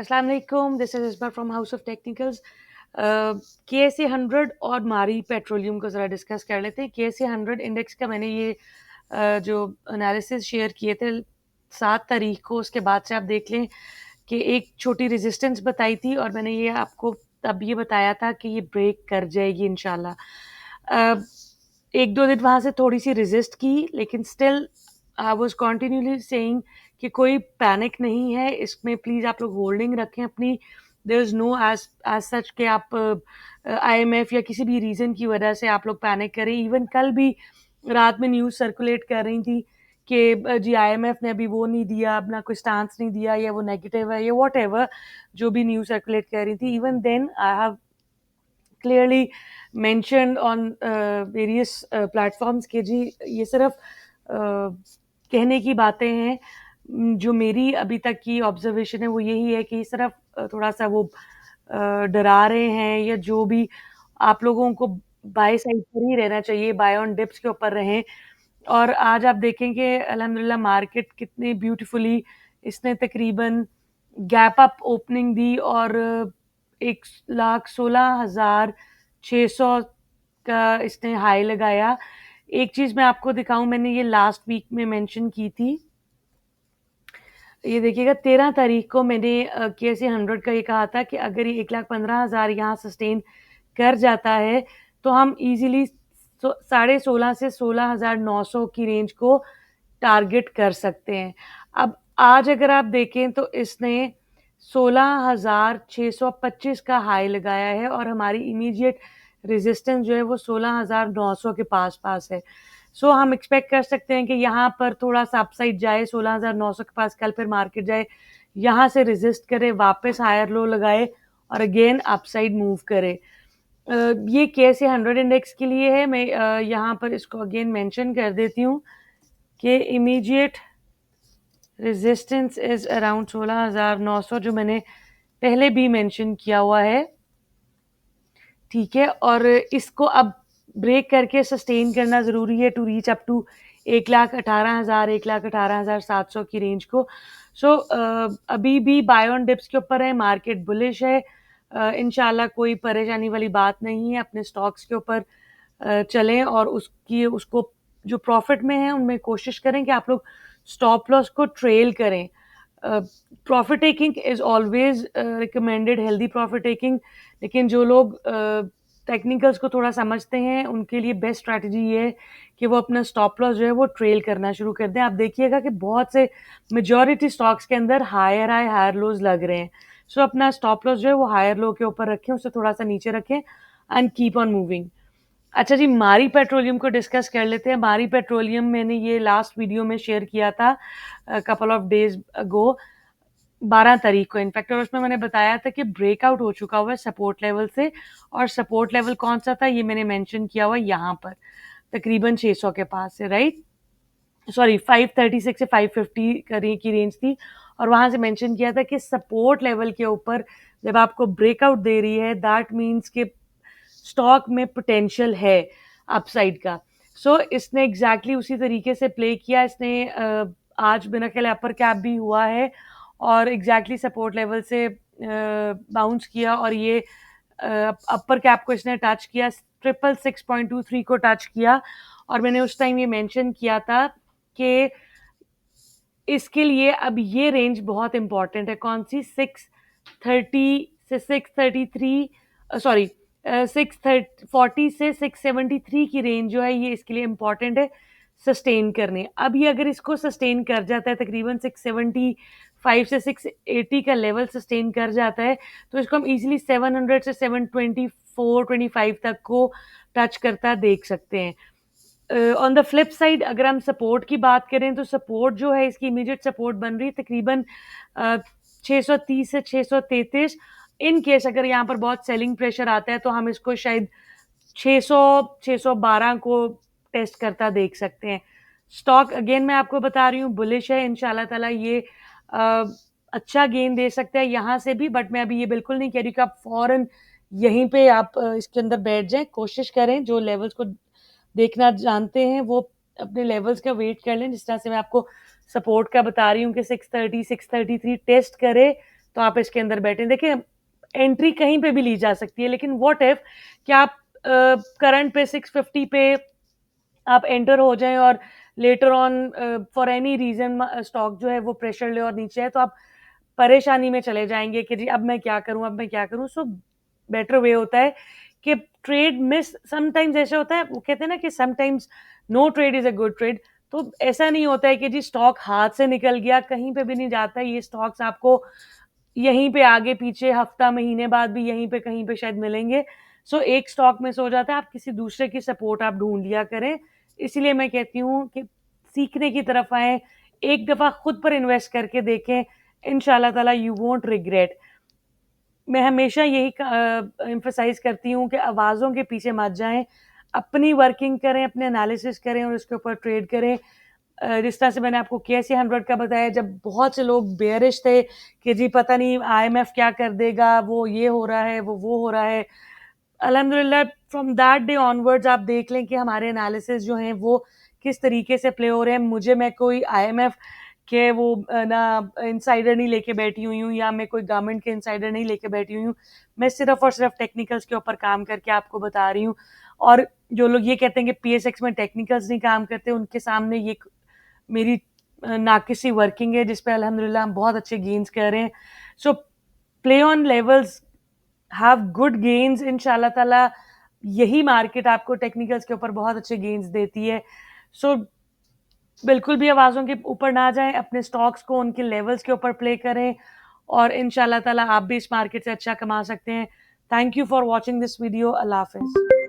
अस्सलाम वालेकुम, this is इस्मा from house of technicals. KSE 100 और मारी पेट्रोलियम को ज़रा डिस्कस कर लेते हैं। KSE 100 इंडेक्स का मैंने ये जो एनालिसिस शेयर किए थे 7 तारीख को, उसके बाद से आप देख लें कि एक छोटी रेजिस्टेंस बताई थी और मैंने ये आपको तब ये बताया था कि ये ब्रेक कर जाएगी इंशाल्लाह। एक दो दिन वहाँ से थोड़ी सी रेजिस्ट की, लेकिन still I was continuously saying कि कोई पैनिक नहीं है इसमें, प्लीज़ आप लोग होल्डिंग रखें अपनी। There is no edge as such कि आप IMF या किसी भी रीज़न की वजह से आप लोग पैनिक करें। इवन कल भी रात में न्यूज़ सर्कुलेट कर रही थी कि जी IMF ने अभी वो नहीं दिया, अपना कोई स्टांस नहीं दिया, या वो नेगेटिव है, या व्हाटएवर जो भी न्यूज़ सर्कुलेट कर रही थी। Even then I have clearly mentioned on various platforms कि जी ये सिर्फ कहने की बातें हैं। जो मेरी अभी तक की ऑब्जर्वेशन है वो यही है कि सिर्फ थोड़ा सा वो डरा रहे हैं, या जो भी आप लोगों को बाय साइड पर ही रहना चाहिए, बाय ऑन डिप्स के ऊपर रहें। और आज आप देखेंगे अल्हम्दुलिल्लाह मार्केट कितनी ब्यूटीफुली इसने तकरीबन गैप अप ओपनिंग दी और 1,16,600 का इसने हाई लगाया। एक चीज़ मैं आपको दिखाऊं, मैंने ये लास्ट वीक में मेंशन की थी। ये देखिएगा 13 तारीख को मैंने KSE 100 का ये कहा था कि अगर ये 1,15,000 यहाँ सस्टेन कर जाता है तो हम इजीली 16.5 से 16,900 की रेंज को टारगेट कर सकते हैं। अब आज अगर आप देखें तो इसने 16,625 का हाई लगाया है और हमारी इमीडिएट रेजिस्टेंस जो है वो 16,900 के पास है। सो हम एक्सपेक्ट कर सकते हैं कि यहाँ पर थोड़ा सा अपसाइड जाए, 16,900 के पास कल फिर मार्केट जाए, यहाँ से रेजिस्ट करे, वापस हायर लो लगाए और अगेन अपसाइड मूव करे। ये KSE 100 इंडेक्स के लिए है। मैं यहाँ पर इसको अगेन मेंशन कर देती हूँ कि इमीडिएट रेजिस्टेंस इज अराउंड 16,900, जो मैंने पहले भी मेंशन किया हुआ है। ठीक है, और इसको अब ब्रेक करके सस्टेन करना ज़रूरी है टू रीच अप टू 1,18,000 1,18,700 की रेंज को। सो अभी भी बाय ऑन डिप्स के ऊपर है, मार्केट बुलिश है। इंशाल्लाह कोई परेशानी वाली बात नहीं है। अपने स्टॉक्स के ऊपर चलें और उसको जो प्रॉफिट में है उनमें कोशिश करें कि आप लोग स्टॉप लॉस को ट्रेल करें। Profit taking is always recommended, healthy profit taking, लेकिन जो लोग टेक्निकल्स को थोड़ा समझते हैं उनके लिए बेस्ट स्ट्रैटेजी ये है कि वो अपना स्टॉप लॉस जो है वो ट्रेल करना शुरू कर दें। आप देखिएगा कि बहुत से मेजॉरिटी स्टॉक्स के अंदर हायर हाई हायर लोज लग रहे हैं। सो अपना स्टॉप लॉस जो है वो हायर लो के ऊपर रखें, उसे थोड़ा सा नीचे रखें एंड कीप ऑन मूविंग। अच्छा जी, मारी पेट्रोलियम को डिस्कस कर लेते हैं। मारी पेट्रोलियम मैंने ये लास्ट वीडियो में शेयर किया था कपल ऑफ डेज अगो, 12 तारीख को इनफैक्ट, और उसमें मैंने बताया था कि ब्रेकआउट हो चुका हुआ है सपोर्ट लेवल से। और सपोर्ट लेवल कौन सा था ये मैंने मेंशन किया हुआ यहाँ पर, तकरीबन 600 के पास से, राइट सॉरी 536 से 550 की रेंज थी। और वहां से मेंशन किया था कि सपोर्ट लेवल के ऊपर जब आपको ब्रेकआउट दे रही है दैट मीन्स कि स्टॉक में पोटेंशियल है अपसाइड का। सो इसने एग्जैक्टली उसी तरीके से प्ले किया। इसने आज मेरा ख्याल अपर कैप भी हुआ है और एग्जैक्टली सपोर्ट लेवल से बाउंस किया, और ये अपर कैप को इसने टच किया, 666.23 को टच किया। और मैंने उस टाइम ये मेंशन किया था कि इसके लिए अब ये रेंज बहुत इंपॉर्टेंट है। कौन सी? 630 से 633, सॉरी 640 से 673 की रेंज जो है ये इसके लिए इम्पॉर्टेंट है सस्टेन करने। अब ये अगर इसको सस्टेन कर जाता है, तकरीबन 675 से 680 का लेवल सस्टेन कर जाता है, तो इसको हम इजीली 700 से 724-25 तक को टच करता देख सकते हैं। ऑन द फ्लिप साइड अगर हम सपोर्ट की बात करें तो सपोर्ट जो है इसकी इमीडिएट सपोर्ट बन रही है तकरीबन 630 से 633। इन केस अगर यहाँ पर बहुत सेलिंग प्रेशर आता है तो हम इसको शायद 600 612 को टेस्ट करता देख सकते हैं। स्टॉक अगेन मैं आपको बता रही हूँ बुलिश है, इंशाल्लाह ताला ये अच्छा गेन दे सकता है यहाँ से भी। बट मैं अभी ये बिल्कुल नहीं कह रही कि आप फौरन यहीं पे आप इसके अंदर बैठ जाएं। कोशिश करें, जो लेवल्स को देखना जानते हैं वो अपने लेवल्स का वेट कर लें। जिस तरह से मैं आपको सपोर्ट का बता रही हूँ कि 630 633 टेस्ट करे तो आप इसके अंदर बैठें। देखिए, एंट्री कहीं पे भी ली जा सकती है, लेकिन व्हाट इफ कि आप करंट पे 650 पे आप एंटर हो जाएं और later on for any reason stock जो है वो प्रेशर ले और नीचे है, तो आप परेशानी में चले जाएंगे कि जी अब मैं क्या करूं, अब मैं क्या करूं। सो बेटर वे होता है कि ट्रेड मिस, समटाइम्स ऐसे होता है, वो कहते हैं ना कि sometimes no trade is a good trade. तो ऐसा नहीं होता है कि जी स्टॉक हाथ से निकल गया, कहीं पे भी नहीं जाता है। ये स्टॉक्स आपको यहीं पे आगे पीछे हफ्ता महीने बाद भी यहीं पे कहीं पे शायद मिलेंगे। सो एक स्टॉक में सो जाता है, आप किसी दूसरे की सपोर्ट आप ढूंढ लिया करें। इसीलिए मैं कहती हूँ कि सीखने की तरफ आए, एक दफा खुद पर इन्वेस्ट करके देखें, इंशाल्लाह ताला यू वोंट रिग्रेट। मैं हमेशा यही एम्फसाइज करती हूँ कि आवाज़ों के पीछे मत जाएं, अपनी वर्किंग करें, अपने एनालिसिस करें और उसके ऊपर ट्रेड करें। जिस तरह से मैंने आपको KSE 100 का बताया, जब बहुत से लोग बेयरिश थे कि जी पता नहीं IMF क्या कर देगा, वो ये हो रहा है, वो हो रहा है। अल्हम्दुलिल्लाह फ्रॉम दैट डे ऑनवर्ड्स आप देख लें कि हमारे एनालिसिस जो हैं वो किस तरीके से प्ले हो रहे हैं। मैं कोई IMF के वो ना इनसाइडर नहीं लेके बैठी हुई हूँ, या मैं कोई गवर्नमेंट के इनसाइडर नहीं लेके बैठी हुई हूँ। मैं सिर्फ और सिर्फ टेक्निकल्स के ऊपर काम करके आपको बता रही हूँ। और जो लोग ये कहते हैं कि PSX में टेक्निकल्स नहीं काम करते, उनके सामने ये मेरी नाकिसी वर्किंग है, जिस पे अल्हम्दुलिल्लाह हम बहुत अच्छे गेन्स कर रहे हैं। So play on levels, have good gains, इंशाल्लाह ताला यही मार्केट आपको टेक्निकल्स के ऊपर बहुत अच्छे गेन्स देती है। सो बिल्कुल भी आवाज़ों के ऊपर ना जाएं, अपने स्टॉक्स को उनके लेवल्स के ऊपर प्ले करें और इंशाल्लाह ताला आप भी इस मार्केट से अच्छा कमा सकते हैं। Thank you for watching this video. Allah Hafiz.